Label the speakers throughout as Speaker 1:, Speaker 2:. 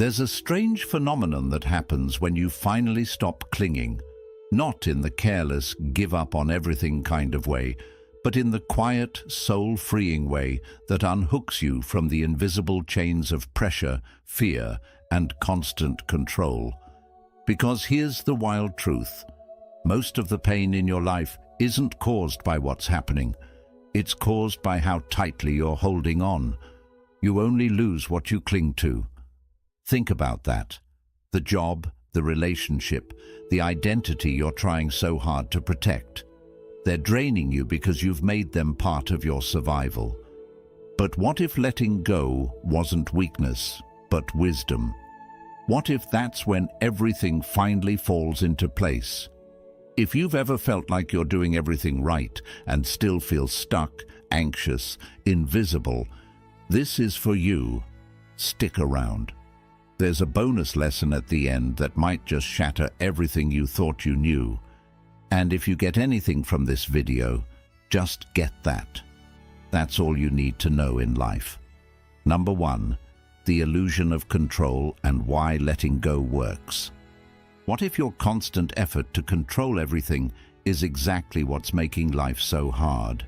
Speaker 1: There's a strange phenomenon that happens when you finally stop clinging, not in the careless, give-up-on-everything kind of way, but in the quiet, soul-freeing way that unhooks you from the invisible chains of pressure, fear, and constant control. Because here's the wild truth. Most of the pain in your life isn't caused by what's happening. It's caused by how tightly you're holding on. You only lose what you cling to. Think about that. The job, the relationship, the identity you're trying so hard to protect. They're draining you because you've made them part of your survival. But what if letting go wasn't weakness, but wisdom? What if that's when everything finally falls into place? If you've ever felt like you're doing everything right and still feel stuck, anxious, invisible, this is for you. Stick around. There's a bonus lesson at the end that might just shatter everything you thought you knew. And if you get anything from this video, just get that. That's all you need to know in life. Number 1, the illusion of control and why letting go works. What if your constant effort to control everything is exactly what's making life so hard?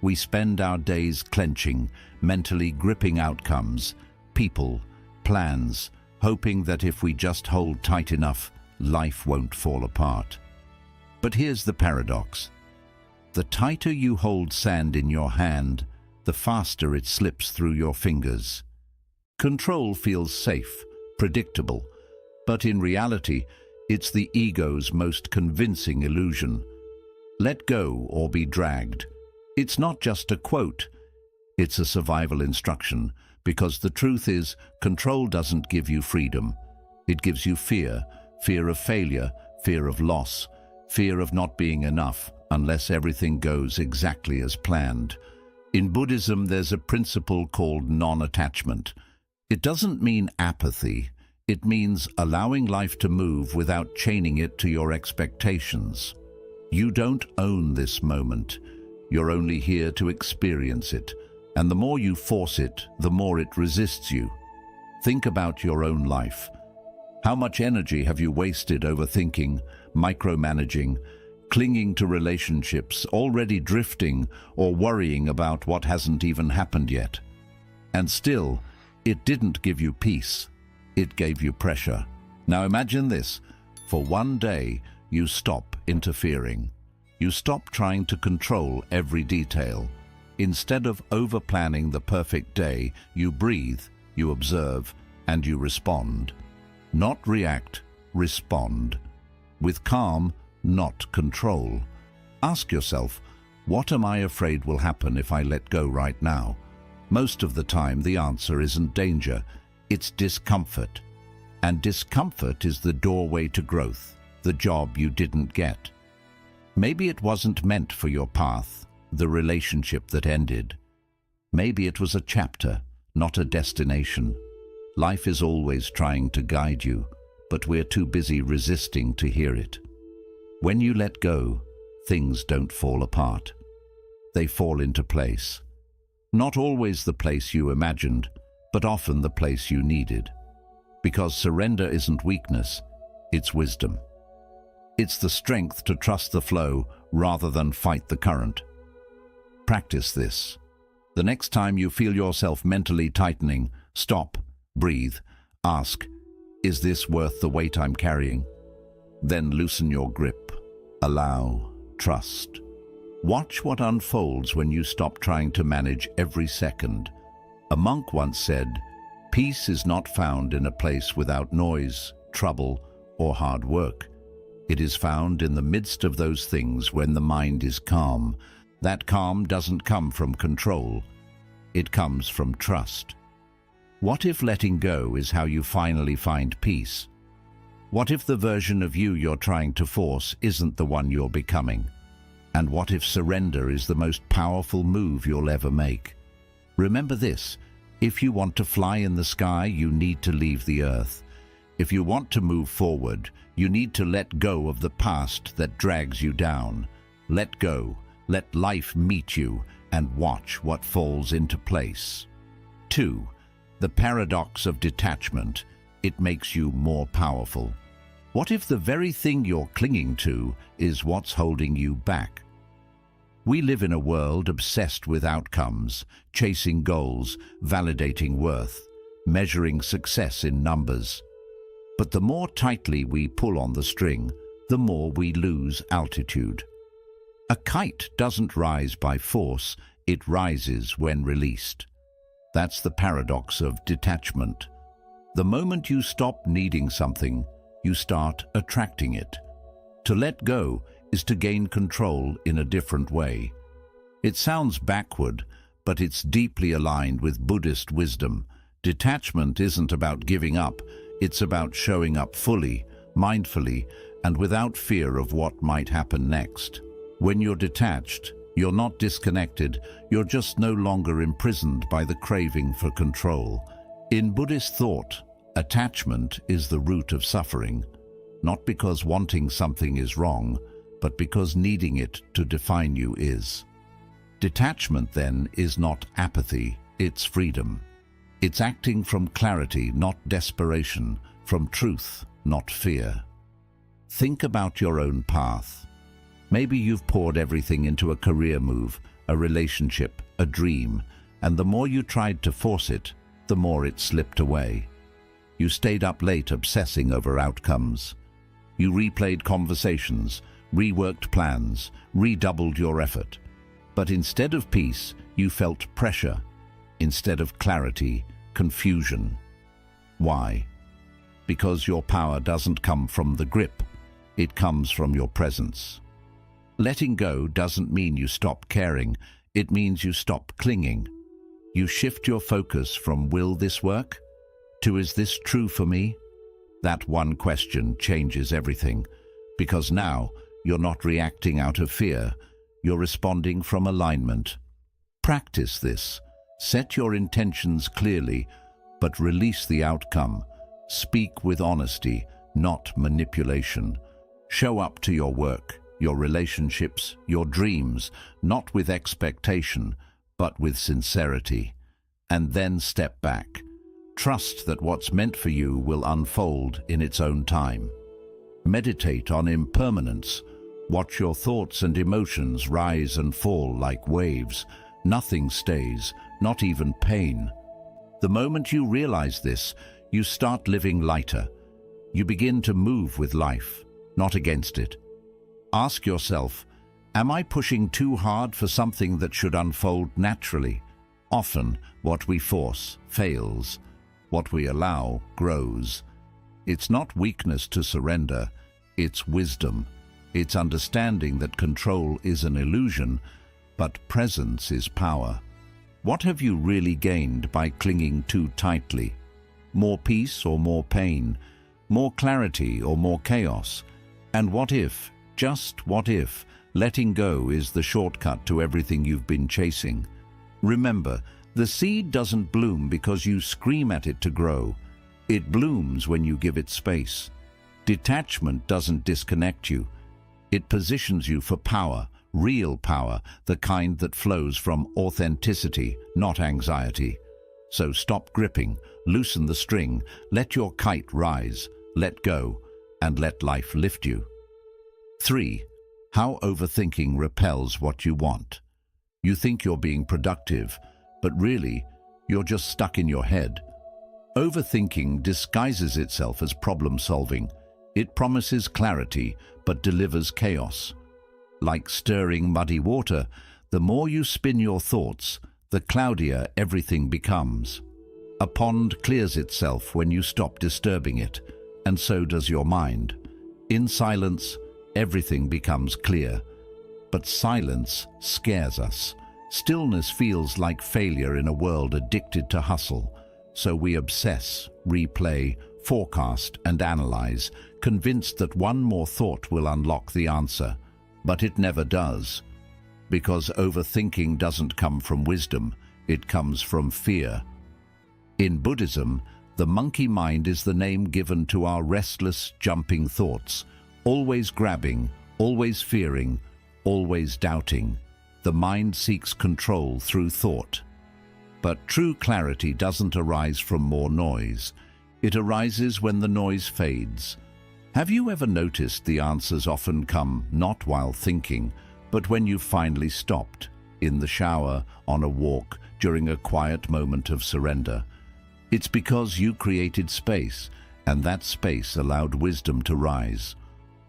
Speaker 1: We spend our days clenching, mentally gripping outcomes, people, plans, hoping that if we just hold tight enough, life won't fall apart. But here's the paradox. The tighter you hold sand in your hand, the faster it slips through your fingers. Control feels safe, predictable, but in reality, it's the ego's most convincing illusion. Let go or be dragged. It's not just a quote, it's a survival instruction, because the truth is, control doesn't give you freedom. It gives you fear, fear of failure, fear of loss, fear of not being enough unless everything goes exactly as planned. In Buddhism, there's a principle called non-attachment. It doesn't mean apathy. It means allowing life to move without chaining it to your expectations. You don't own this moment. You're only here to experience it. And the more you force it, the more it resists you. Think about your own life. How much energy have you wasted overthinking, micromanaging, clinging to relationships, already drifting, or worrying about what hasn't even happened yet? And still, it didn't give you peace. It gave you pressure. Now imagine this. For one day, you stop interfering. You stop trying to control every detail. Instead of over-planning the perfect day, you breathe, you observe, and you respond. Not react, respond. With calm, not control. Ask yourself, what am I afraid will happen if I let go right now? Most of the time, the answer isn't danger, it's discomfort. And discomfort is the doorway to growth, the job you didn't get. Maybe it wasn't meant for your path, the relationship that ended. Maybe it was a chapter, not a destination. Life is always trying to guide you, but we're too busy resisting to hear it. When you let go, things don't fall apart. They fall into place. Not always the place you imagined, but often the place you needed. Because surrender isn't weakness, it's wisdom. It's the strength to trust the flow rather than fight the current. Practice this. The next time you feel yourself mentally tightening, stop, breathe, ask, is this worth the weight I'm carrying? Then loosen your grip. Allow, trust. Watch what unfolds when you stop trying to manage every second. A monk once said, "Peace is not found in a place without noise, trouble, or hard work. It is found in the midst of those things when the mind is calm. That calm doesn't come from control. It comes from trust." What if letting go is how you finally find peace? What if the version of you you're trying to force isn't the one you're becoming? And what if surrender is the most powerful move you'll ever make? Remember this, if you want to fly in the sky, you need to leave the earth. If you want to move forward, you need to let go of the past that drags you down. Let go, let life meet you, and watch what falls into place. 2. The paradox of detachment. it makes you more powerful. What if the very thing you're clinging to is what's holding you back? We live in a world obsessed with outcomes, chasing goals, validating worth, measuring success in numbers. But the more tightly we pull on the string, the more we lose altitude. A kite doesn't rise by force, it rises when released. That's the paradox of detachment. The moment you stop needing something, you start attracting it. To let go is to gain control in a different way. It sounds backward, but it's deeply aligned with Buddhist wisdom. Detachment isn't about giving up, it's about showing up fully, mindfully, and without fear of what might happen next. When you're detached, you're not disconnected, you're just no longer imprisoned by the craving for control. In Buddhist thought, attachment is the root of suffering, not because wanting something is wrong, but because needing it to define you is. Detachment, then, is not apathy, it's freedom. It's acting from clarity, not desperation, from truth, not fear. Think about your own path. Maybe you've poured everything into a career move, a relationship, a dream, and the more you tried to force it, the more it slipped away. You stayed up late obsessing over outcomes. You replayed conversations, reworked plans, redoubled your effort. But instead of peace, you felt pressure. Instead of clarity, confusion. Why? Because your power doesn't come from the grip, it comes from your presence. Letting go doesn't mean you stop caring, it means you stop clinging. You shift your focus from "will this work?" to "is this true for me?" That one question changes everything, because now you're not reacting out of fear, you're responding from alignment. Practice this. Set your intentions clearly, but release the outcome. Speak with honesty, not manipulation. Show up to your work, your relationships, your dreams, not with expectation, but with sincerity. And then step back. Trust that what's meant for you will unfold in its own time. Meditate on impermanence. Watch your thoughts and emotions rise and fall like waves. Nothing stays, not even pain. The moment you realize this, you start living lighter. You begin to move with life, not against it. Ask yourself, am I pushing too hard for something that should unfold naturally? Often, what we force fails. What we allow grows. It's not weakness to surrender, it's wisdom. It's understanding that control is an illusion, but presence is power. What have you really gained by clinging too tightly? More peace or more pain? More clarity or more chaos? And what if, just what if, letting go is the shortcut to everything you've been chasing? Remember, the seed doesn't bloom because you scream at it to grow. It blooms when you give it space. Detachment doesn't disconnect you. It positions you for power, real power, the kind that flows from authenticity, not anxiety. So stop gripping, loosen the string, let your kite rise, let go, and let life lift you. 3. How overthinking repels what you want. You think you're being productive, but really, you're just stuck in your head. Overthinking disguises itself as problem solving. It promises clarity, but delivers chaos. Like stirring muddy water, the more you spin your thoughts, the cloudier everything becomes. A pond clears itself when you stop disturbing it, and so does your mind. In silence, everything becomes clear. But silence scares us. Stillness feels like failure in a world addicted to hustle. So we obsess, replay, forecast, and analyze, convinced that one more thought will unlock the answer. But it never does. Because overthinking doesn't come from wisdom, it comes from fear. In Buddhism, the monkey mind is the name given to our restless, jumping thoughts, always grabbing, always fearing, always doubting. The mind seeks control through thought. But true clarity doesn't arise from more noise. It arises when the noise fades. Have you ever noticed the answers often come not while thinking, but when you've finally stopped, in the shower, on a walk, during a quiet moment of surrender? It's because you created space, and that space allowed wisdom to rise.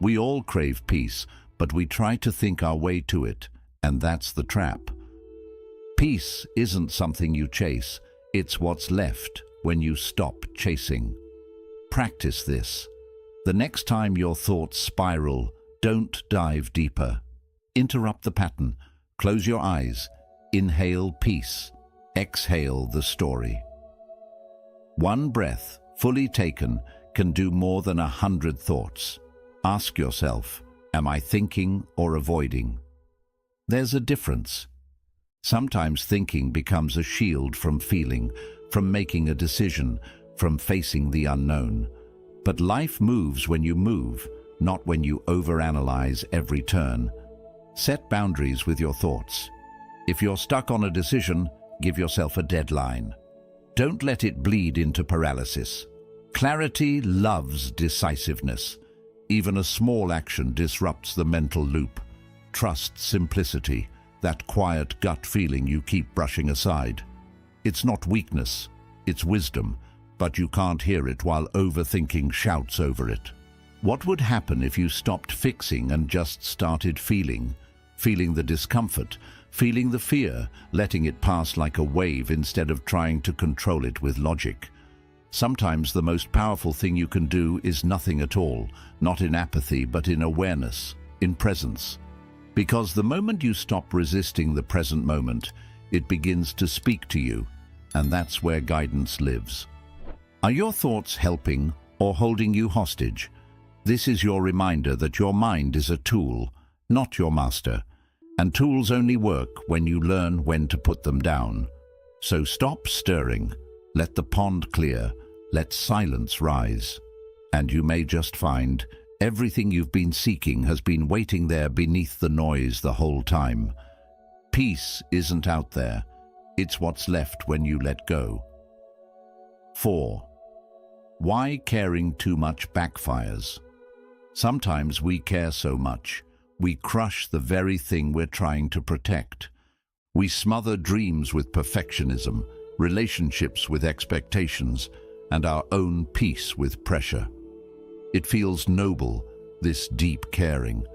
Speaker 1: We all crave peace, but we try to think our way to it, and that's the trap. Peace isn't something you chase, it's what's left when you stop chasing. Practice this. The next time your thoughts spiral, don't dive deeper. Interrupt the pattern. Close your eyes. Inhale peace. Exhale the story. One breath, fully taken, can do more than 100 thoughts. Ask yourself, am I thinking or avoiding? There's a difference. Sometimes thinking becomes a shield from feeling, from making a decision, from facing the unknown. But life moves when you move, not when you overanalyze every turn. Set boundaries with your thoughts. If you're stuck on a decision, give yourself a deadline. Don't let it bleed into paralysis. Clarity loves decisiveness. Even a small action disrupts the mental loop. Trust simplicity, that quiet gut feeling you keep brushing aside. It's not weakness, it's wisdom, but you can't hear it while overthinking shouts over it. What would happen if you stopped fixing and just started feeling? Feeling the discomfort, feeling the fear, letting it pass like a wave instead of trying to control it with logic. Sometimes the most powerful thing you can do is nothing at all, not in apathy but in awareness, in presence. Because the moment you stop resisting the present moment, it begins to speak to you, and that's where guidance lives. Are your thoughts helping or holding you hostage? This is your reminder that your mind is a tool, not your master, and tools only work when you learn when to put them down. So stop stirring, let the pond clear, let silence rise, and you may just find everything you've been seeking has been waiting there beneath the noise the whole time. Peace isn't out there, it's what's left when you let go. 4. Why caring too much backfires? Sometimes we care so much, we crush the very thing we're trying to protect. We smother dreams with perfectionism, relationships with expectations, and our own peace with pressure. It feels noble, this deep caring,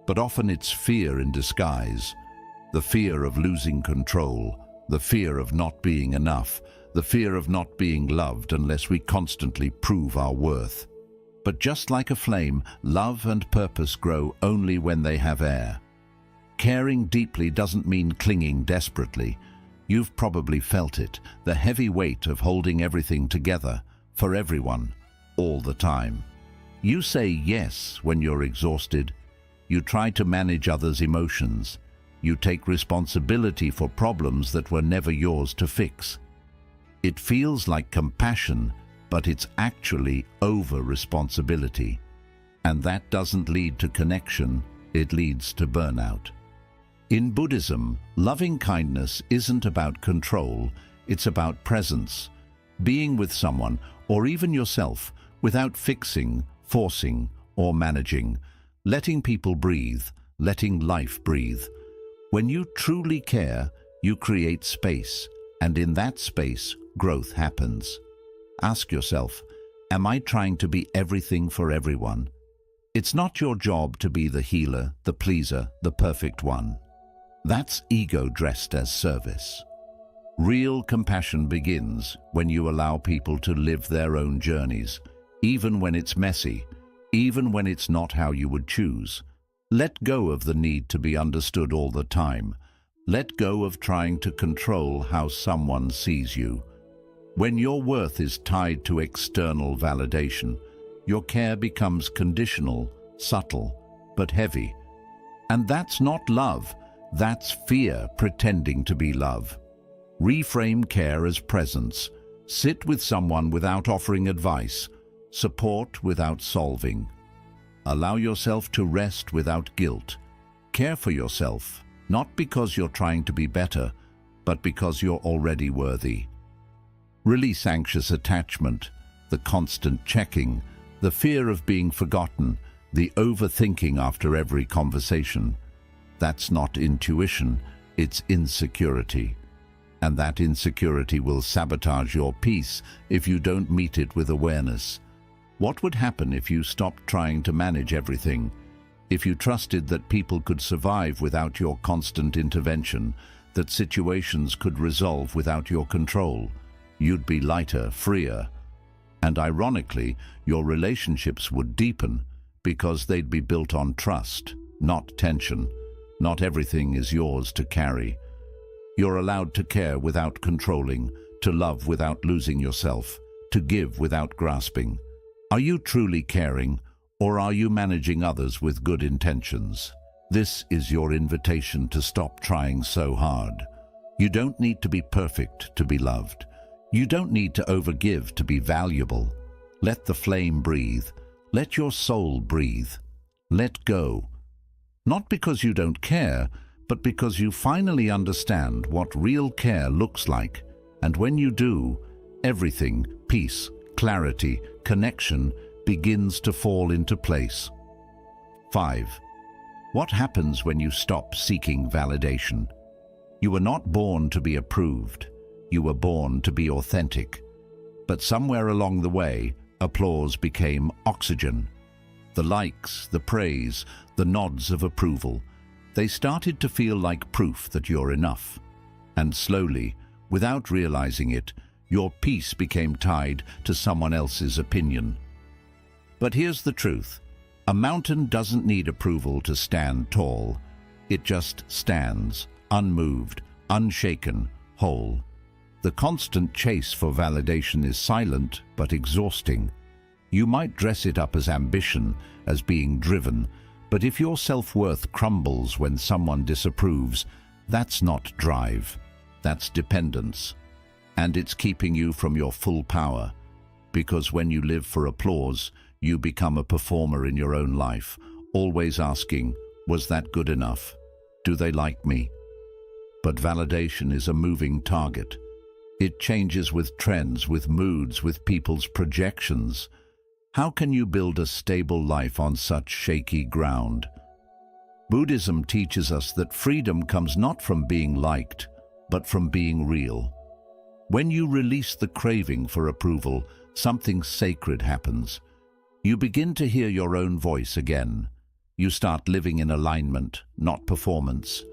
Speaker 1: but often it's fear in disguise. The fear of losing control, the fear of not being enough, the fear of not being loved unless we constantly prove our worth. But just like a flame, love and purpose grow only when they have air. Caring deeply doesn't mean clinging desperately. You've probably felt it, the heavy weight of holding everything together, for everyone, all the time. You say yes when you're exhausted. You try to manage others' emotions. You take responsibility for problems that were never yours to fix. It feels like compassion, but it's actually over-responsibility. And that doesn't lead to connection, it leads to burnout. In Buddhism, loving kindness isn't about control, it's about presence. Being with someone, or even yourself, without fixing, forcing, or managing. Letting people breathe, letting life breathe. When you truly care, you create space, and in that space, growth happens. Ask yourself, am I trying to be everything for everyone? It's not your job to be the healer, the pleaser, the perfect one. That's ego dressed as service. Real compassion begins when you allow people to live their own journeys, even when it's messy, even when it's not how you would choose. Let go of the need to be understood all the time. Let go of trying to control how someone sees you. When your worth is tied to external validation, your care becomes conditional, subtle, but heavy. And that's not love, that's fear pretending to be love. Reframe care as presence. Sit with someone without offering advice. Support without solving. Allow yourself to rest without guilt. Care for yourself, not because you're trying to be better, but because you're already worthy. Release anxious attachment. the constant checking, the fear of being forgotten, the overthinking after every conversation. That's not intuition, it's insecurity. And that insecurity will sabotage your peace if you don't meet it with awareness. What would happen if you stopped trying to manage everything? If you trusted that people could survive without your constant intervention, that situations could resolve without your control? You'd be lighter, freer. And ironically, your relationships would deepen because they'd be built on trust, not tension. Not everything is yours to carry. You're allowed to care without controlling, to love without losing yourself, to give without grasping. Are you truly caring, or are you managing others with good intentions? This is your invitation to stop trying so hard. You don't need to be perfect to be loved. You don't need to overgive to be valuable. Let the flame breathe. Let your soul breathe. Let go. Not because you don't care, but because you finally understand what real care looks like. And when you do, everything, peace, clarity, connection, begins to fall into place. 5. What happens when you stop seeking validation? You were not born to be approved. You were born to be authentic. But somewhere along the way, applause became oxygen. The likes, the praise, the nods of approval, they started to feel like proof that you're enough. And slowly, without realizing it, your peace became tied to someone else's opinion. But here's the truth. A mountain doesn't need approval to stand tall. It just stands, unmoved, unshaken, whole. The constant chase for validation is silent but exhausting. You might dress it up as ambition, as being driven, but if your self-worth crumbles when someone disapproves, that's not drive, that's dependence. And it's keeping you from your full power, because when you live for applause, you become a performer in your own life, always asking, was that good enough? Do they like me? But validation is a moving target. It changes with trends, with moods, with people's projections. How can you build a stable life on such shaky ground? Buddhism teaches us that freedom comes not from being liked, but from being real. When you release the craving for approval, something sacred happens. You begin to hear your own voice again. You start living in alignment, not performance.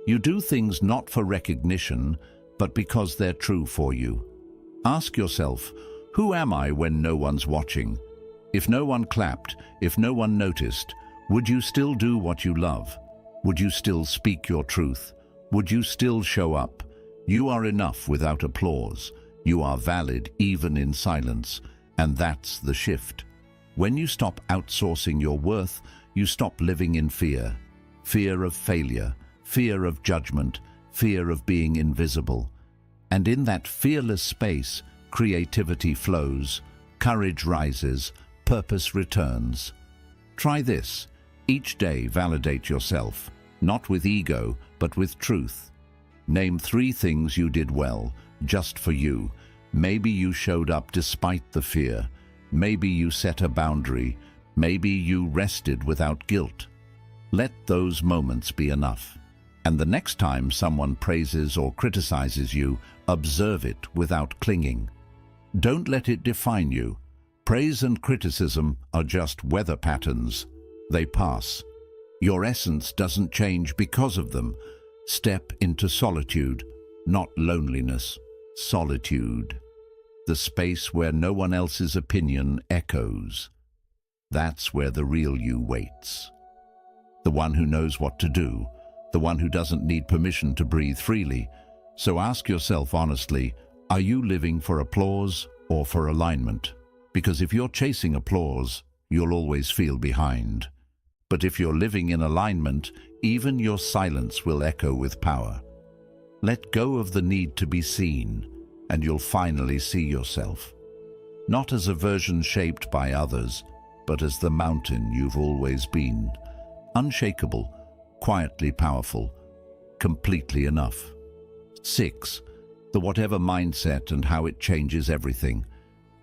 Speaker 1: You do things not for recognition, but because they're true for you. Ask yourself, who am I when no one's watching? If no one clapped, if no one noticed, would you still do what you love? Would you still speak your truth? Would you still show up? You are enough without applause. You are valid even in silence. And that's the shift. When you stop outsourcing your worth, you stop living in fear. Fear of failure, fear of judgment, fear of being invisible. And in that fearless space, creativity flows, courage rises, purpose returns. Try this. Each day validate yourself, not with ego, but with truth. Name 3 things you did well, just for you. Maybe you showed up despite the fear. Maybe you set a boundary. Maybe you rested without guilt. Let those moments be enough. And the next time someone praises or criticizes you, observe it without clinging. Don't let it define you. Praise and criticism are just weather patterns. They pass. Your essence doesn't change because of them. Step into solitude, not loneliness. Solitude. The space where no one else's opinion echoes. That's where the real you waits. The one who knows what to do. The one who doesn't need permission to breathe freely. So ask yourself honestly, are you living for applause or for alignment? Because if you're chasing applause, you'll always feel behind. But if you're living in alignment, even your silence will echo with power. Let go of the need to be seen, and you'll finally see yourself. Not as a version shaped by others, but as the mountain you've always been. Unshakable, quietly powerful, completely enough. 6. The whatever mindset and how it changes everything.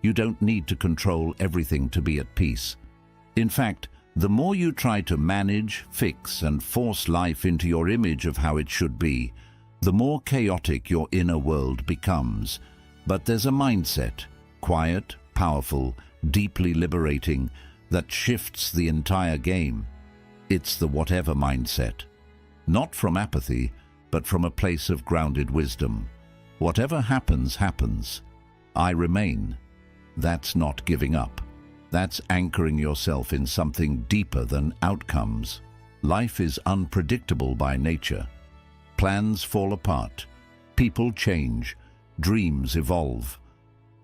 Speaker 1: You don't need to control everything to be at peace. In fact, the more you try to manage, fix, and force life into your image of how it should be, the more chaotic your inner world becomes. But there's a mindset, quiet, powerful, deeply liberating, that shifts the entire game. It's the whatever mindset. Not from apathy, but from a place of grounded wisdom. Whatever happens, happens. I remain. That's not giving up. That's anchoring yourself in something deeper than outcomes. Life is unpredictable by nature. Plans fall apart. People change. Dreams evolve.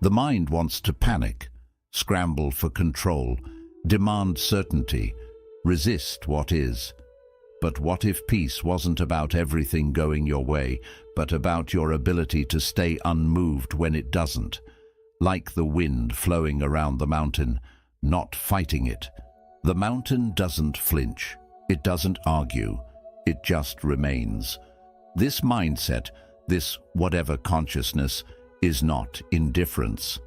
Speaker 1: The mind wants to panic, scramble for control, demand certainty, resist what is. But what if peace wasn't about everything going your way, but about your ability to stay unmoved when it doesn't? Like the wind flowing around the mountain, not fighting it. The mountain doesn't flinch. It doesn't argue. It just remains. This mindset, this whatever consciousness, is not indifference.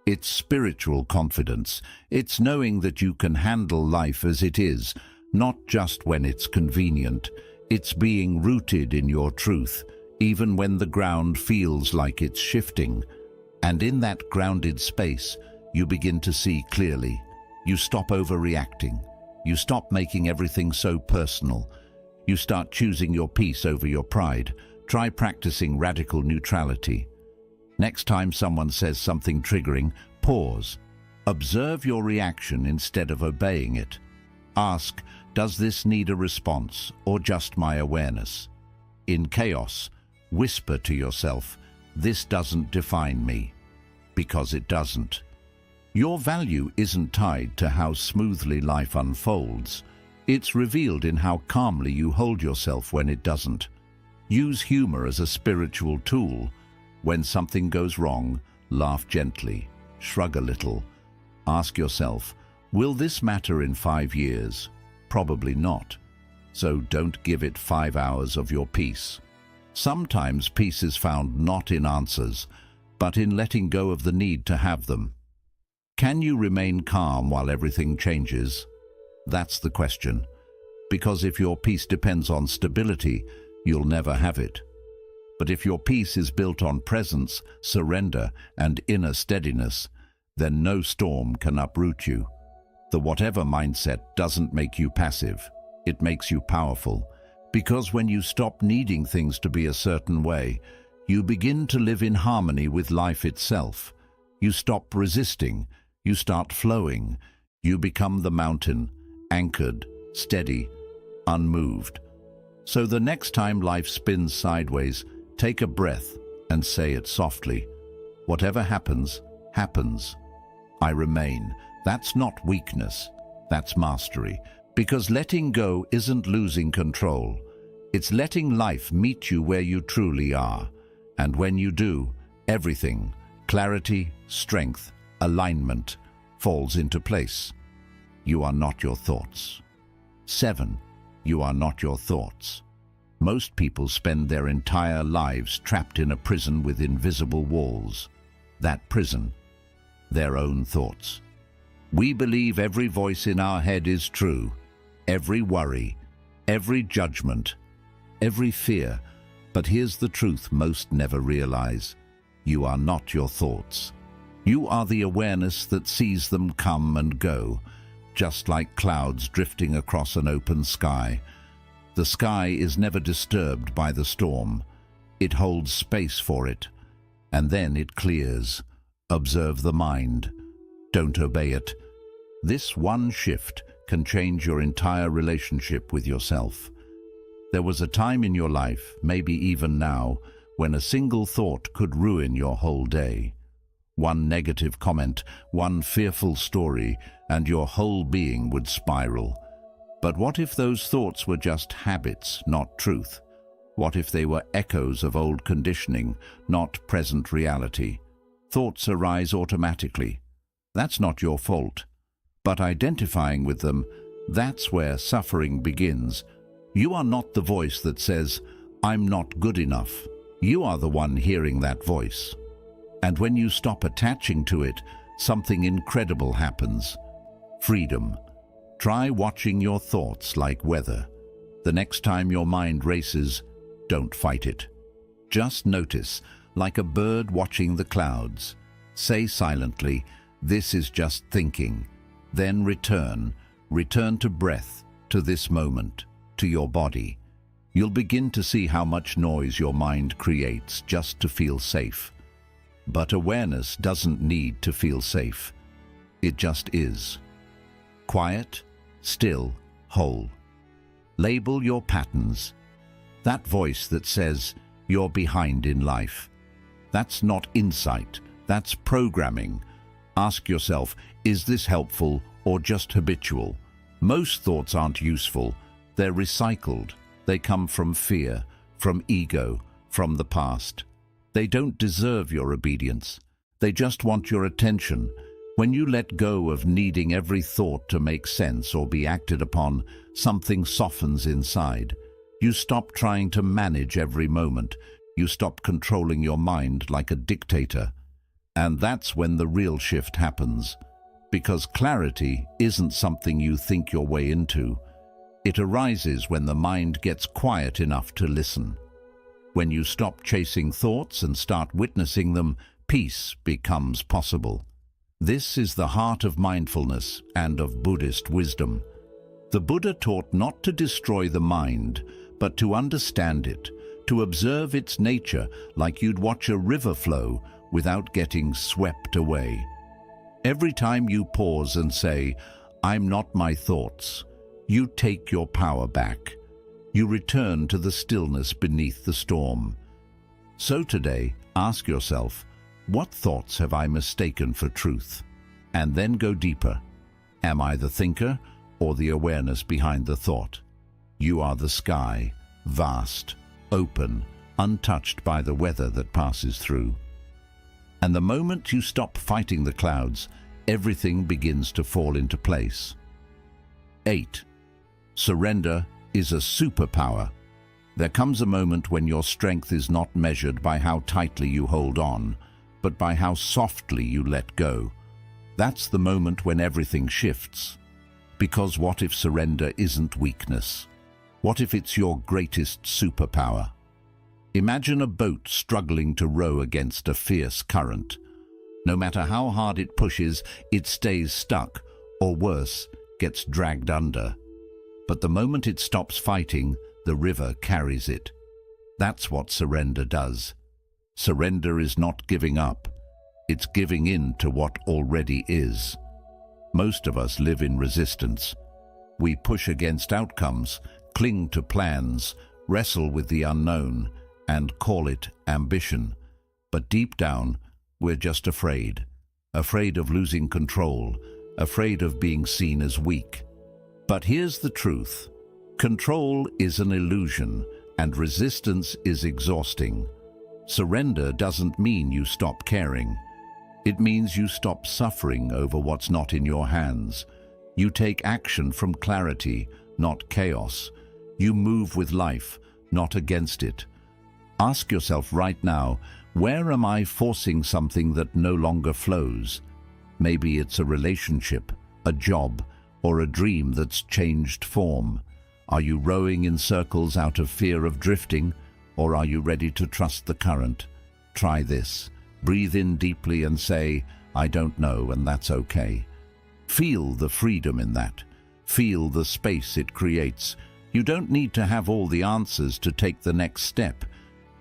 Speaker 1: It's spiritual confidence. It's knowing that you can handle life as it is, not just when it's convenient. It's being rooted in your truth, even when the ground feels like it's shifting. And in that grounded space, you begin to see clearly. You stop overreacting. You stop making everything so personal. You start choosing your peace over your pride. Try practicing radical neutrality. Next time someone says something triggering, pause. Observe your reaction instead of obeying it. Ask, does this need a response or just my awareness? In chaos, whisper to yourself, this doesn't define me. Because it doesn't. Your value isn't tied to how smoothly life unfolds. It's revealed in how calmly you hold yourself when it doesn't. Use humor as a spiritual tool. When something goes wrong, laugh gently, shrug a little. Ask yourself, will this matter in 5 years? Probably not. So don't give it 5 hours of your peace. Sometimes peace is found not in answers, but in letting go of the need to have them. Can you remain calm while everything changes? That's the question. Because if your peace depends on stability, you'll never have it. But if your peace is built on presence, surrender, and inner steadiness, then no storm can uproot you. The whatever mindset doesn't make you passive. It makes you powerful. Because when you stop needing things to be a certain way, you begin to live in harmony with life itself. You stop resisting. You start flowing. You become the mountain, anchored, steady, unmoved. So the next time life spins sideways, take a breath and say it softly. Whatever happens, happens. I remain. That's not weakness. That's mastery. Because letting go isn't losing control. It's letting life meet you where you truly are. And when you do, everything, clarity, strength, alignment, falls into place. You are not your thoughts. 7. You are not your thoughts. Most people spend their entire lives trapped in a prison with invisible walls. That prison, their own thoughts. We believe every voice in our head is true. Every worry, every judgment, every fear. But here's the truth most never realize. You are not your thoughts. You are the awareness that sees them come and go, just like clouds drifting across an open sky. The sky is never disturbed by the storm. It holds space for it, and then it clears. Observe the mind. Don't obey it. This one shift can change your entire relationship with yourself. There was a time in your life, maybe even now, when a single thought could ruin your whole day. One negative comment, one fearful story, and your whole being would spiral. But what if those thoughts were just habits, not truth? What if they were echoes of old conditioning, not present reality? Thoughts arise automatically. That's not your fault. But identifying with them, that's where suffering begins. You are not the voice that says, I'm not good enough. You are the one hearing that voice. And when you stop attaching to it, something incredible happens. Freedom. Try watching your thoughts like weather. The next time your mind races, don't fight it. Just notice, like a bird watching the clouds. Say silently, "This is just thinking." Then return to breath, to this moment, to your body. You'll begin to see how much noise your mind creates just to feel safe. But awareness doesn't need to feel safe. It just is. Quiet, still, whole. Label your patterns. That voice that says you're behind in life. That's not insight, that's programming. Ask yourself, is this helpful or just habitual? Most thoughts aren't useful. They're recycled. They come from fear, from ego, from the past. They don't deserve your obedience. They just want your attention. When you let go of needing every thought to make sense or be acted upon, something softens inside. You stop trying to manage every moment. You stop controlling your mind like a dictator. And that's when the real shift happens. Because clarity isn't something you think your way into. It arises when the mind gets quiet enough to listen. When you stop chasing thoughts and start witnessing them, peace becomes possible. This is the heart of mindfulness and of Buddhist wisdom. The Buddha taught not to destroy the mind, but to understand it, to observe its nature like you'd watch a river flow without getting swept away. Every time you pause and say, "I'm not my thoughts," you take your power back. You return to the stillness beneath the storm. So today, ask yourself, what thoughts have I mistaken for truth? And then go deeper. Am I the thinker or the awareness behind the thought? You are the sky, vast, open, untouched by the weather that passes through. And the moment you stop fighting the clouds, everything begins to fall into place. 8. Surrender is a superpower. There comes a moment when your strength is not measured by how tightly you hold on, but by how softly you let go. That's the moment when everything shifts. Because what if surrender isn't weakness? What if it's your greatest superpower? Imagine a boat struggling to row against a fierce current. No matter how hard it pushes, it stays stuck, or worse, gets dragged under. But the moment it stops fighting, the river carries it. That's what surrender does. Surrender is not giving up. It's giving in to what already is. Most of us live in resistance. We push against outcomes, cling to plans, wrestle with the unknown, and call it ambition. But deep down, we're just afraid. Afraid of losing control, afraid of being seen as weak. But here's the truth. Control is an illusion, and resistance is exhausting. Surrender doesn't mean you stop caring. It means you stop suffering over what's not in your hands. You take action from clarity, not chaos. You move with life, not against it. Ask yourself right now, where am I forcing something that no longer flows? Maybe it's a relationship, a job, or a dream that's changed form. Are you rowing in circles out of fear of drifting, or are you ready to trust the current? Try this. Breathe in deeply and say, "I don't know," and that's okay. Feel the freedom in that. Feel the space it creates. You don't need to have all the answers to take the next step.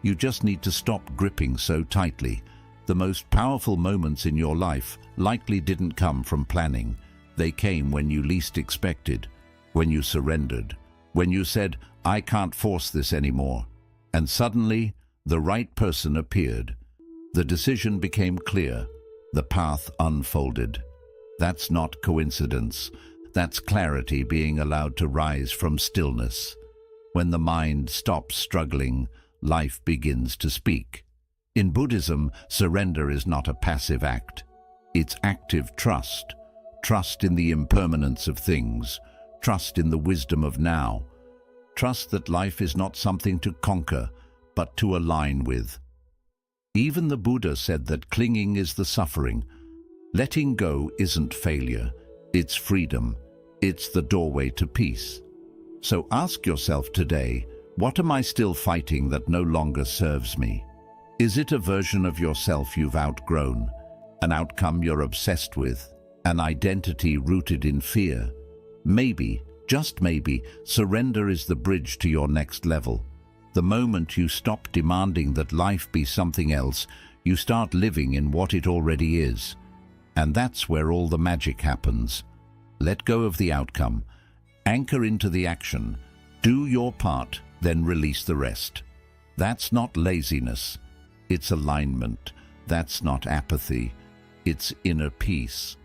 Speaker 1: You just need to stop gripping so tightly. The most powerful moments in your life likely didn't come from planning. They came when you least expected, when you surrendered, when you said, "I can't force this anymore." And suddenly, the right person appeared. The decision became clear. The path unfolded. That's not coincidence. That's clarity being allowed to rise from stillness. When the mind stops struggling, life begins to speak. In Buddhism, surrender is not a passive act. It's active trust. Trust in the impermanence of things. Trust in the wisdom of now. Trust that life is not something to conquer, but to align with. Even the Buddha said that clinging is the suffering. Letting go isn't failure, it's freedom. It's the doorway to peace. So ask yourself today, what am I still fighting that no longer serves me? Is it a version of yourself you've outgrown, an outcome you're obsessed with, an identity rooted in fear? Maybe, just maybe, surrender is the bridge to your next level. The moment you stop demanding that life be something else, you start living in what it already is. And that's where all the magic happens. Let go of the outcome, anchor into the action, do your part, then release the rest. That's not laziness, it's alignment. That's not apathy, it's inner peace.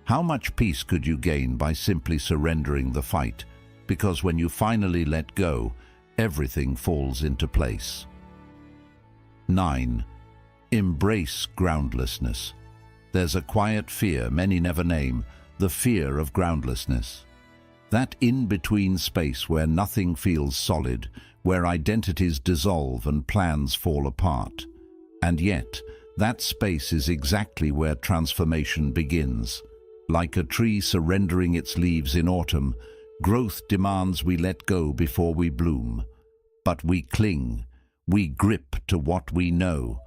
Speaker 1: How much peace could you gain by simply surrendering the fight? Because when you finally let go, everything falls into place. 9. Embrace groundlessness. There's a quiet fear many never name, the fear of groundlessness. That in-between space where nothing feels solid, where identities dissolve and plans fall apart. And yet, that space is exactly where transformation begins. Like a tree surrendering its leaves in autumn, growth demands we let go before we bloom. But we cling, we grip to what we know.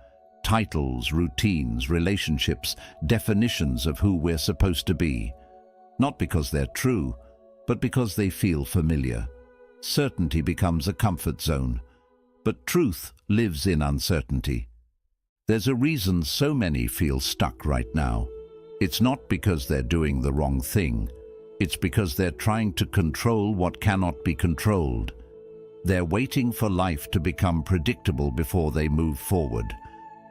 Speaker 1: Titles, routines, relationships, definitions of who we're supposed to be. Not because they're true, but because they feel familiar. Certainty becomes a comfort zone, but truth lives in uncertainty. There's a reason so many feel stuck right now. It's not because they're doing the wrong thing. It's because they're trying to control what cannot be controlled. They're waiting for life to become predictable before they move forward.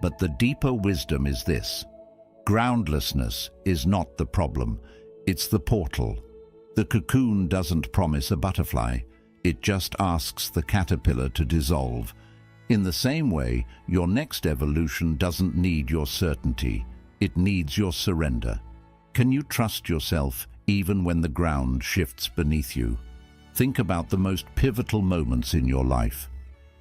Speaker 1: But the deeper wisdom is this: groundlessness is not the problem, it's the portal. The cocoon doesn't promise a butterfly, it just asks the caterpillar to dissolve. In the same way, your next evolution doesn't need your certainty, it needs your surrender. Can you trust yourself even when the ground shifts beneath you? Think about the most pivotal moments in your life.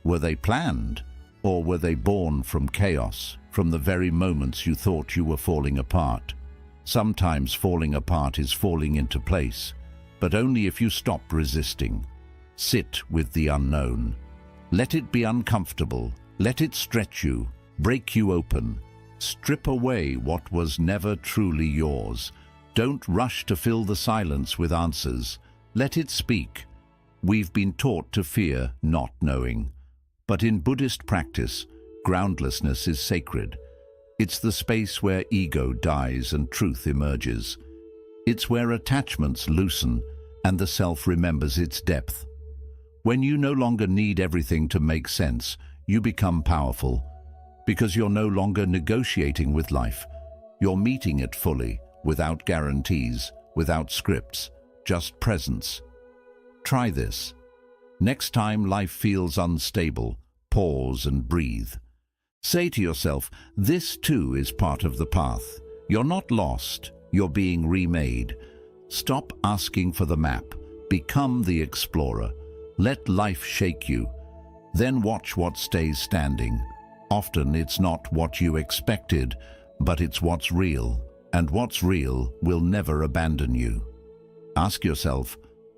Speaker 1: Were they planned? Or were they born from chaos, from the very moments you thought you were falling apart? Sometimes falling apart is falling into place, but only if you stop resisting. Sit with the unknown. Let it be uncomfortable. Let it stretch you, break you open. Strip away what was never truly yours. Don't rush to fill the silence with answers. Let it speak. We've been taught to fear not knowing. But in Buddhist practice, groundlessness is sacred. It's the space where ego dies and truth emerges. It's where attachments loosen and the self remembers its depth. When you no longer need everything to make sense, you become powerful. Because you're no longer negotiating with life. You're meeting it fully, without guarantees, without scripts, just presence. Try this. Next time life feels unstable, pause and breathe. Say to yourself, this too is part of the path. You're not lost, you're being remade. Stop asking for the map, become the explorer. Let life shake you. Then watch what stays standing. Often it's not what you expected, but it's what's real, and what's real will never abandon you. Ask yourself,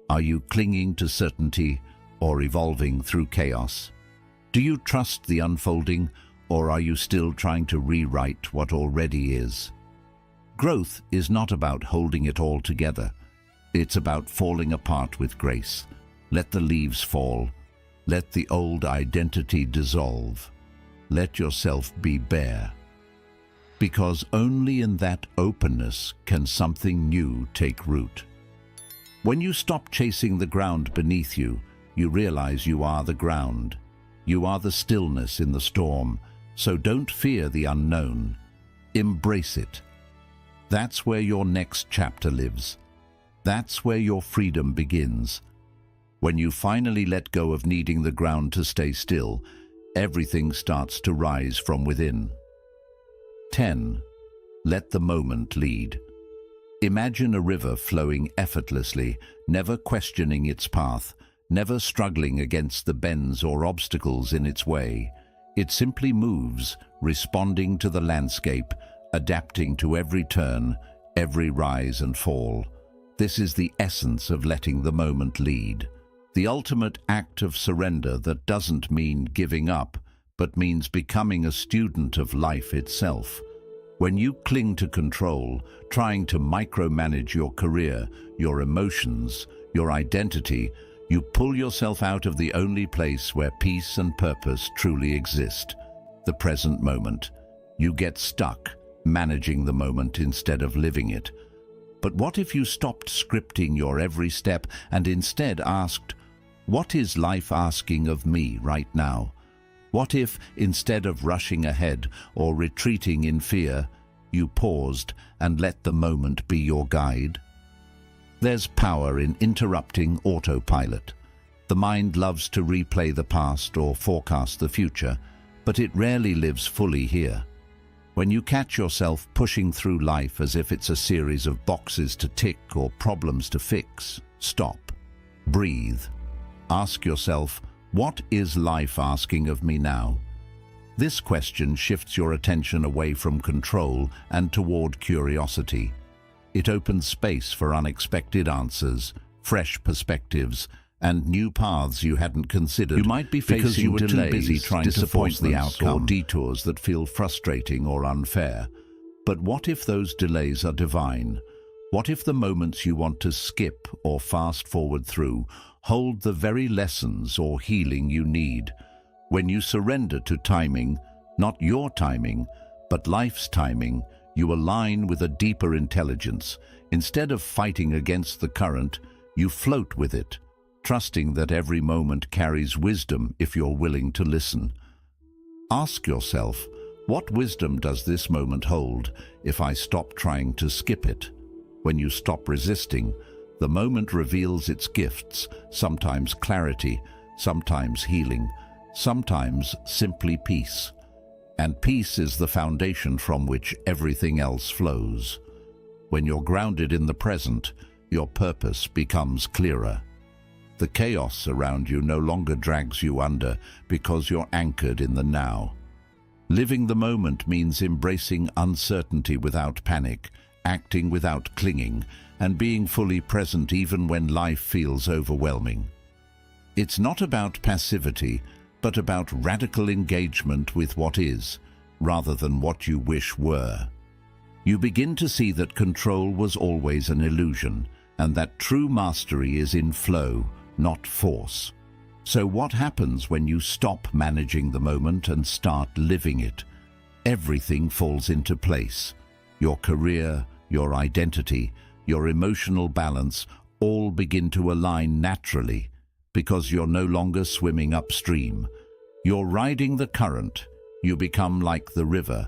Speaker 1: are you clinging to certainty or evolving through chaos? Do you trust the unfolding, or are you still trying to rewrite what already is? Growth is not about holding it all together. It's about falling apart with grace. Let the leaves fall. Let the old identity dissolve. Let yourself be bare. Because only in that openness can something new take root. When you stop chasing the ground beneath you, you realize you are the ground. You are the stillness in the storm, so don't fear the unknown. Embrace it. That's where your next chapter lives. That's where your freedom begins. When you finally let go of needing the ground to stay still, everything starts to rise from within. 10. Let the moment lead. Imagine a river flowing effortlessly, never questioning its path, never struggling against the bends or obstacles in its way. It simply moves, responding to the landscape, adapting to every turn, every rise and fall. This is the essence of letting the moment lead. The ultimate act of surrender that doesn't mean giving up, but means becoming a student of life itself. When you cling to control, trying to micromanage your career, your emotions, your identity, you pull yourself out of the only place where peace and purpose truly exist, the present moment. You get stuck, managing the moment instead of living it. But what if you stopped scripting your every step and instead asked, what is life asking of me right now? What if, instead of rushing ahead or retreating in fear, you paused and let the moment be your guide? There's power in interrupting autopilot. The mind loves to replay the past or forecast the future, but it rarely lives fully here. When you catch yourself pushing through life as if it's a series of boxes to tick or problems to fix, stop. Breathe. Ask yourself, what is life asking of me now? This question shifts your attention away from control and toward curiosity. It opens space for unexpected answers, fresh perspectives, and new paths you hadn't considered. You might be facing delays, too busy trying to force the outcome, or detours that feel frustrating or unfair. But what if those delays are divine? What if the moments you want to skip or fast forward through hold the very lessons or healing you need? When you surrender to timing, not your timing, but life's timing, you align with a deeper intelligence. Instead of fighting against the current, you float with it, trusting that every moment carries wisdom if you're willing to listen. Ask yourself, what wisdom does this moment hold if I stop trying to skip it? When you stop resisting, the moment reveals its gifts, sometimes clarity, sometimes healing, sometimes simply peace. And peace is the foundation from which everything else flows. When you're grounded in the present, your purpose becomes clearer. The chaos around you no longer drags you under because you're anchored in the now. Living the moment means embracing uncertainty without panic, acting without clinging, and being fully present even when life feels overwhelming. It's not about passivity, but about radical engagement with what is, rather than what you wish were. You begin to see that control was always an illusion, and that true mastery is in flow, not force. So what happens when you stop managing the moment and start living it? Everything falls into place. Your career, your identity, your emotional balance all begin to align naturally because you're no longer swimming upstream. You're riding the current. You become like the river,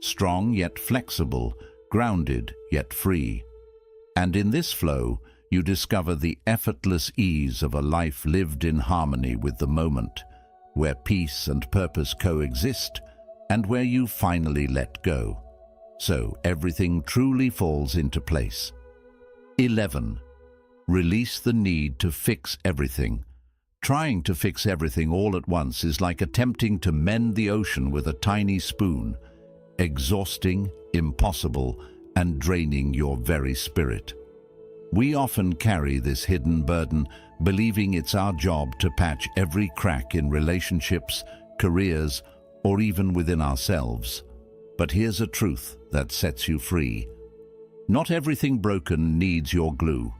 Speaker 1: strong yet flexible, grounded yet free. And in this flow, you discover the effortless ease of a life lived in harmony with the moment, where peace and purpose coexist, and where you finally let go. So everything truly falls into place. 11. Release the need to fix everything. Trying to fix everything all at once is like attempting to mend the ocean with a tiny spoon, exhausting, impossible, and draining your very spirit. We often carry this hidden burden, believing it's our job to patch every crack in relationships, careers, or even within ourselves. But here's a truth that sets you free. Not everything broken needs your glue.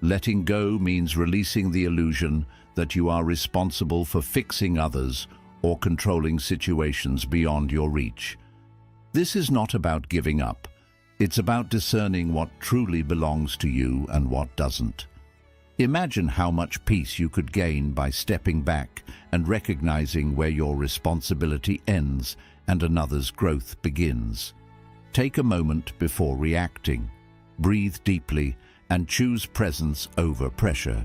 Speaker 1: Letting go means releasing the illusion that you are responsible for fixing others or controlling situations beyond your reach. This is not about giving up. It's about discerning what truly belongs to you and what doesn't. Imagine how much peace you could gain by stepping back and recognizing where your responsibility ends and another's growth begins. Take a moment before reacting. Breathe deeply and choose presence over pressure.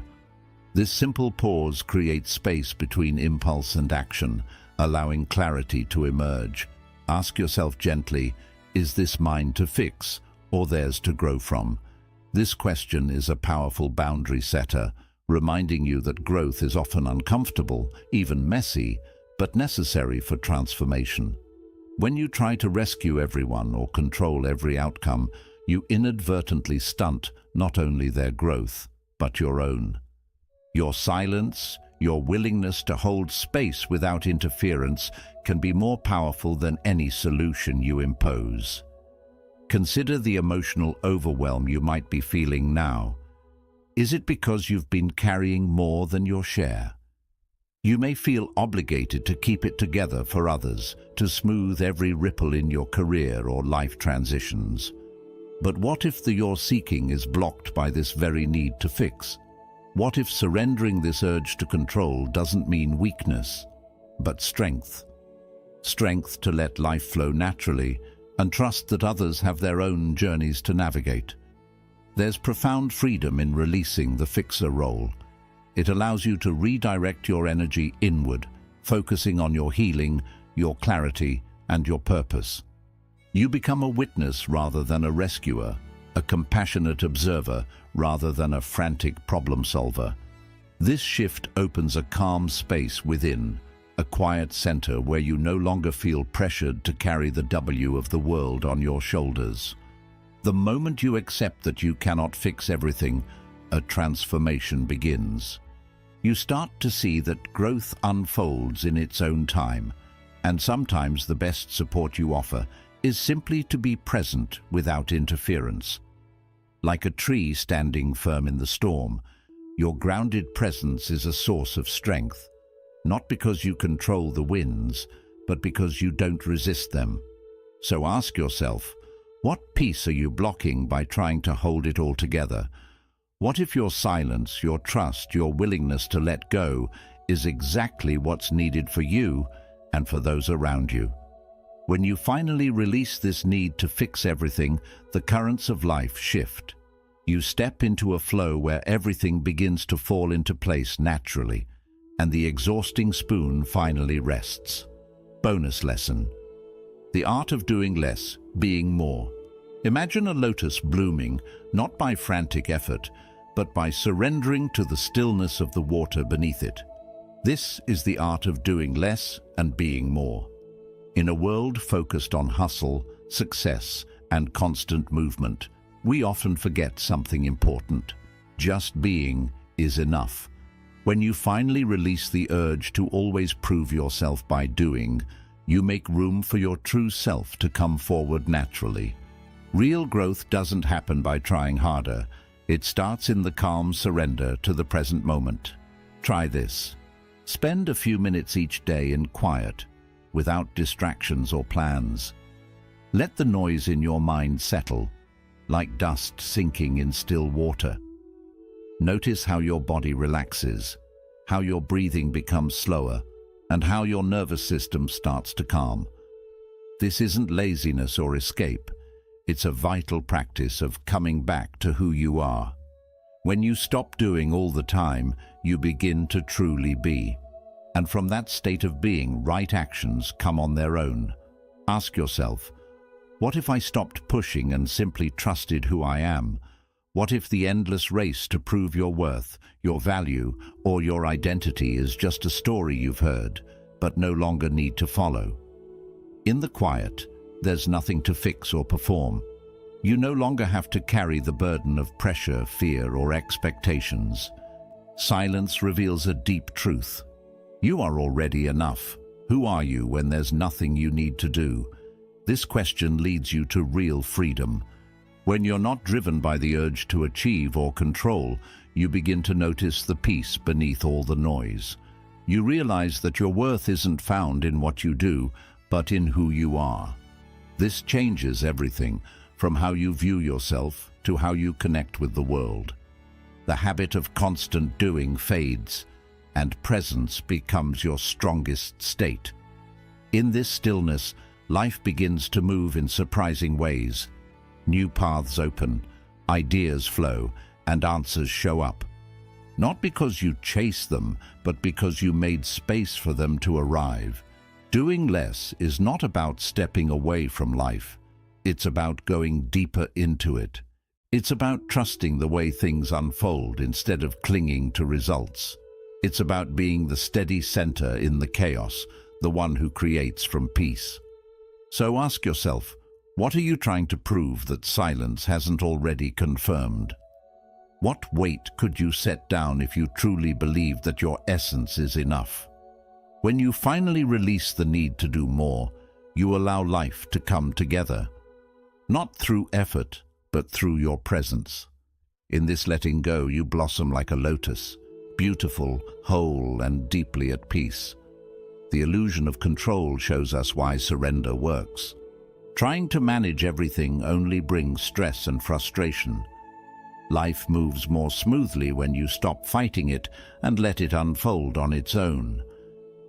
Speaker 1: This simple pause creates space between impulse and action, allowing clarity to emerge. Ask yourself gently, is this mine to fix or theirs to grow from? This question is a powerful boundary setter, reminding you that growth is often uncomfortable, even messy, but necessary for transformation. When you try to rescue everyone or control every outcome, you inadvertently stunt not only their growth, but your own. Your silence, your willingness to hold space without interference can be more powerful than any solution you impose. Consider the emotional overwhelm you might be feeling now. Is it because you've been carrying more than your share? You may feel obligated to keep it together for others, to smooth every ripple in your career or life transitions. But what if the you're seeking is blocked by this very need to fix? What if surrendering this urge to control doesn't mean weakness, but strength? Strength to let life flow naturally and trust that others have their own journeys to navigate. There's profound freedom in releasing the fixer role. It allows you to redirect your energy inward, focusing on your healing, your clarity, and your purpose. You become a witness rather than a rescuer, a compassionate observer rather than a frantic problem solver. This shift opens a calm space within, a quiet center where you no longer feel pressured to carry the W of the world on your shoulders. The moment you accept that you cannot fix everything, a transformation begins. You start to see that growth unfolds in its own time, and sometimes the best support you offer is simply to be present without interference. Like a tree standing firm in the storm, your grounded presence is a source of strength, not because you control the winds, but because you don't resist them. So ask yourself, what piece are you blocking by trying to hold it all together? What if your silence, your trust, your willingness to let go is exactly what's needed for you and for those around you? When you finally release this need to fix everything, the currents of life shift. You step into a flow where everything begins to fall into place naturally, and the exhausting spoon finally rests. Bonus lesson. The art of doing less, being more. Imagine a lotus blooming, not by frantic effort, but by surrendering to the stillness of the water beneath it. This is the art of doing less and being more. In a world focused on hustle, success, and constant movement, we often forget something important. Just being is enough. When you finally release the urge to always prove yourself by doing, you make room for your true self to come forward naturally. Real growth doesn't happen by trying harder. It starts in the calm surrender to the present moment. Try this. Spend a few minutes each day in quiet, without distractions or plans. Let the noise in your mind settle, like dust sinking in still water. Notice how your body relaxes, how your breathing becomes slower, and how your nervous system starts to calm. This isn't laziness or escape. It's a vital practice of coming back to who you are. When you stop doing all the time, you begin to truly be. And from that state of being, right actions come on their own. Ask yourself, what if I stopped pushing and simply trusted who I am? What if the endless race to prove your worth, your value, or your identity is just a story you've heard, but no longer need to follow? In the quiet, there's nothing to fix or perform. You no longer have to carry the burden of pressure, fear, or expectations. Silence reveals a deep truth. You are already enough. Who are you when there's nothing you need to do? This question leads you to real freedom. When you're not driven by the urge to achieve or control, you begin to notice the peace beneath all the noise. You realize that your worth isn't found in what you do, but in who you are. This changes everything, from how you view yourself to how you connect with the world. The habit of constant doing fades, and presence becomes your strongest state. In this stillness, life begins to move in surprising ways. New paths open, ideas flow, and answers show up. Not because you chase them, but because you made space for them to arrive. Doing less is not about stepping away from life. It's about going deeper into it. It's about trusting the way things unfold instead of clinging to results. It's about being the steady center in the chaos, the one who creates from peace. So ask yourself, what are you trying to prove that silence hasn't already confirmed? What weight could you set down if you truly believe that your essence is enough? When you finally release the need to do more, you allow life to come together. Not through effort, but through your presence. In this letting go, you blossom like a lotus, beautiful, whole, and deeply at peace. The illusion of control shows us why surrender works. Trying to manage everything only brings stress and frustration. Life moves more smoothly when you stop fighting it and let it unfold on its own.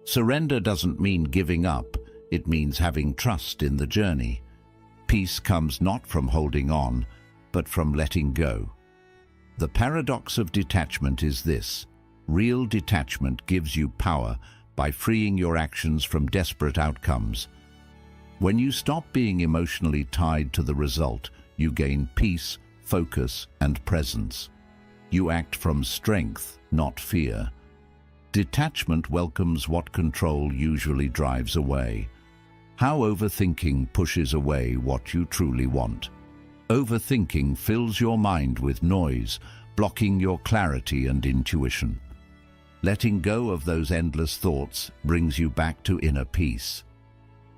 Speaker 1: Surrender doesn't mean giving up, it means having trust in the journey. Peace comes not from holding on, but from letting go. The paradox of detachment is this: real detachment gives you power by freeing your actions from desperate outcomes. When you stop being emotionally tied to the result, you gain peace, focus, and presence. You act from strength, not fear. Detachment welcomes what control usually drives away. How overthinking pushes away what you truly want. Overthinking fills your mind with noise, blocking your clarity and intuition. Letting go of those endless thoughts brings you back to inner peace.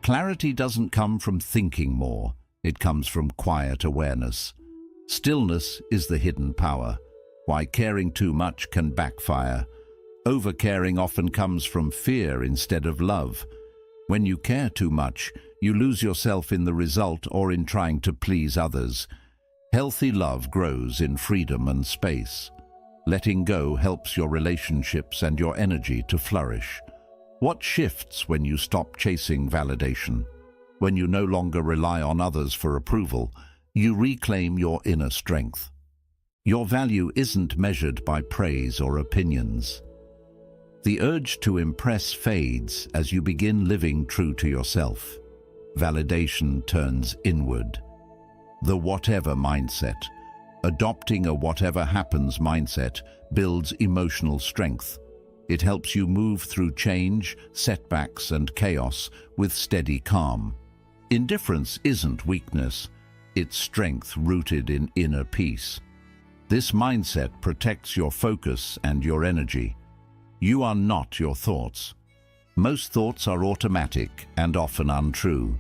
Speaker 1: Clarity doesn't come from thinking more, it comes from quiet awareness. Stillness is the hidden power. Why caring too much can backfire. Overcaring often comes from fear instead of love. When you care too much, you lose yourself in the result or in trying to please others. Healthy love grows in freedom and space. Letting go helps your relationships and your energy to flourish. What shifts when you stop chasing validation? When you no longer rely on others for approval, you reclaim your inner strength. Your value isn't measured by praise or opinions. The urge to impress fades as you begin living true to yourself. Validation turns inward. The whatever mindset. Adopting a whatever happens mindset builds emotional strength. It helps you move through change, setbacks, and chaos with steady calm. Indifference isn't weakness, it's strength rooted in inner peace. This mindset protects your focus and your energy. You are not your thoughts. Most thoughts are automatic and often untrue.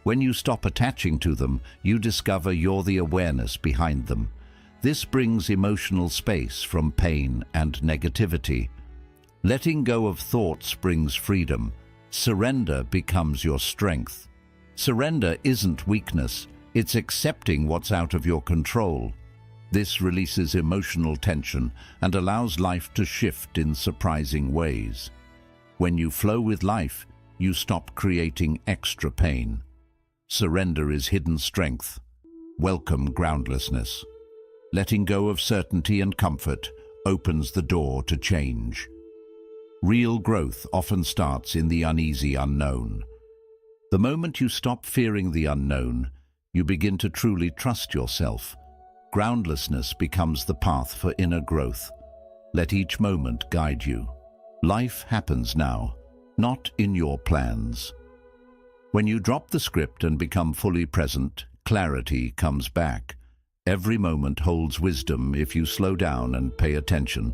Speaker 1: When you stop attaching to them, you discover you're the awareness behind them. This brings emotional space from pain and negativity. Letting go of thoughts brings freedom. Surrender becomes your strength. Surrender isn't weakness, it's accepting what's out of your control. This releases emotional tension and allows life to shift in surprising ways. When you flow with life, you stop creating extra pain. Surrender is hidden strength. Welcome groundlessness. Letting go of certainty and comfort opens the door to change. Real growth often starts in the uneasy unknown. The moment you stop fearing the unknown, you begin to truly trust yourself. Groundlessness becomes the path for inner growth. Let each moment guide you. Life happens now, not in your plans. When you drop the script and become fully present, clarity comes back. Every moment holds wisdom if you slow down and pay attention.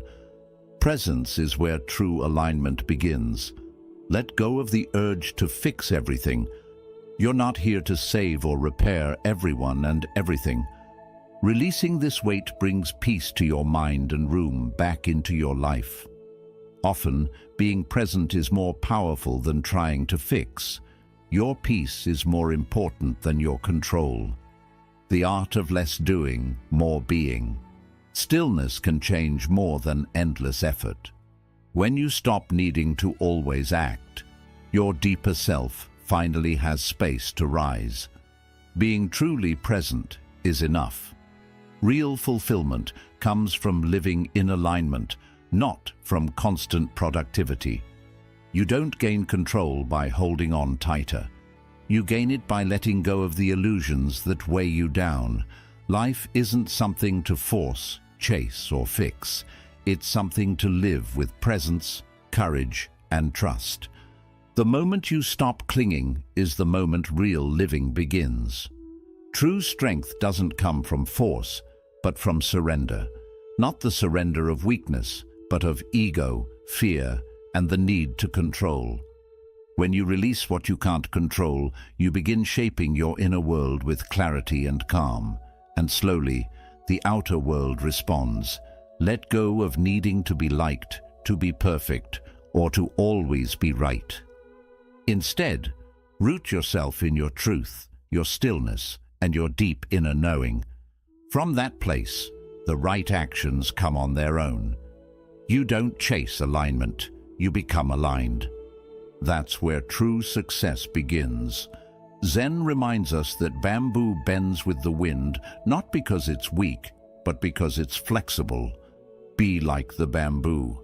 Speaker 1: Presence is where true alignment begins. Let go of the urge to fix everything. You're not here to save or repair everyone and everything. Releasing this weight brings peace to your mind and room back into your life. Often, being present is more powerful than trying to fix. Your peace is more important than your control. The art of less doing, more being. Stillness can change more than endless effort. When you stop needing to always act, your deeper self finally has space to rise. Being truly present is enough. Real fulfillment comes from living in alignment, not from constant productivity. You don't gain control by holding on tighter. You gain it by letting go of the illusions that weigh you down. Life isn't something to force, chase, or fix. It's something to live with presence, courage, and trust. The moment you stop clinging is the moment real living begins. True strength doesn't come from force, but from surrender. Not the surrender of weakness, but of ego, fear, and the need to control. When you release what you can't control, you begin shaping your inner world with clarity and calm. And slowly, the outer world responds. Let go of needing to be liked, to be perfect, or to always be right. Instead, root yourself in your truth, your stillness, and your deep inner knowing. From that place, the right actions come on their own. You don't chase alignment, you become aligned. That's where true success begins. Zen reminds us that bamboo bends with the wind, not because it's weak, but because it's flexible. Be like the bamboo.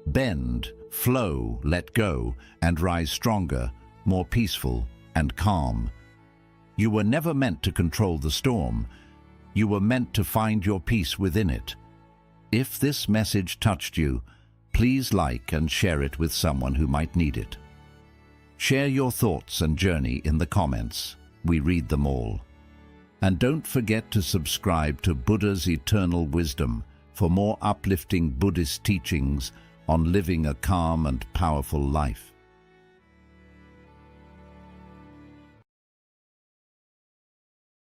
Speaker 1: Bend, flow, let go, and rise stronger, more peaceful, and calm. You were never meant to control the storm. You were meant to find your peace within it. If this message touched you, please like and share it with someone who might need it. Share your thoughts and journey in the comments. We read them all. And don't forget to subscribe to Buddha's Eternal Wisdom for more uplifting Buddhist teachings on living a calm and powerful life.